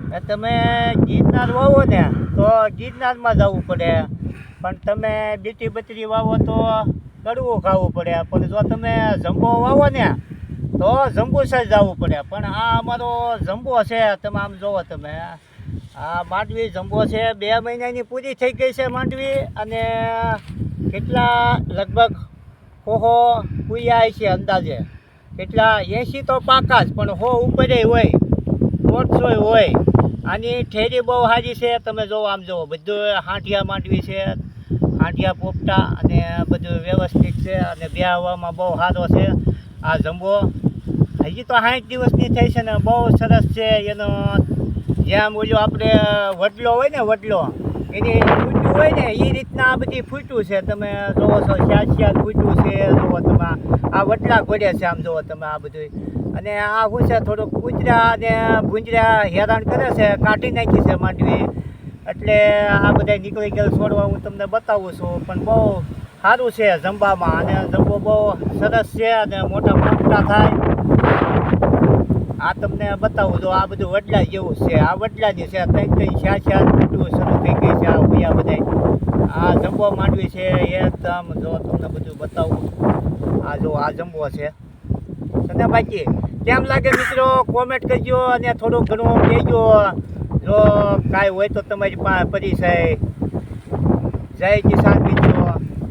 તમે ગિરનાર વાવો ને તો ગિરનારમાં જવું પડે, પણ તમે બીટી બત્રી વાવો તો કડવું ખાવું પડે. પણ જો તમે જંબો વાવો ને તો જંબુસર જવું પડે. પણ આ અમારો જંબો છે, તમે આમ જોવો તમે આ માંડવી જંબો છે, 2 મહિનાની પૂરી થઈ ગઈ છે માંડવી. અને કેટલા લગભગ હોહો કુયા છે અંદાજે, કેટલા 80 તો પાકા જ, પણ 100 ઉપર હોય, 150 હોય. આની ઠેરી બહુ સારી છે, તમે જોવો આમ જોવો બધું હાંઠિયા માંડવી છે, હાંઠિયા પોપટા અને બધું વ્યવસ્થિત છે. અને બેહવામાં બહુ સારો છે આ જંબો. હજી તો 60 દિવસની થઈ છે ને, બહુ સરસ છે. એનો જેમ ઓલું આપણે વડલો હોય ને, વડલો એની ફૂટ્યું હોય ને એ રીતના આ બધી ફૂટ્યું છે. તમે જોવો છો સ્યાલ ફૂટ્યું છે, જોવો તમે આ વડલા ઘોડે છે, આમ જોવો તમે આ બધું. અને આ શું છે, થોડુંક કૂતરા અને ભૂંજરા હેરાન કરે છે, કાઢી નાખી છે માંડવી. એટલે આ બધા નીકળી ગયેલ છોડવા હું તમને બતાવું છું. પણ બહુ સારું છે જંબામાં, અને જંબો બહુ સરસ છે અને મોટા પોપટા થાય. આ તમને બતાવું જો આ બધું વડલા જેવું છે, આ વડલાની છે. 3-4 ફૂટવું શરૂ થઈ ગઈ છે આ ઉયા બધા. આ જંબો માંડવી છે એકદમ, જો તમને બધું બતાવું. આ જો આ જંબો છે. અને બાકી કેમ લાગે મિત્રો કોમેન્ટ કરજો, અને થોડું ઘણું કહેજો. જો કાંઈ હોય તો તમારી પાસે પરિચય. જય કિસાન મિત્રો.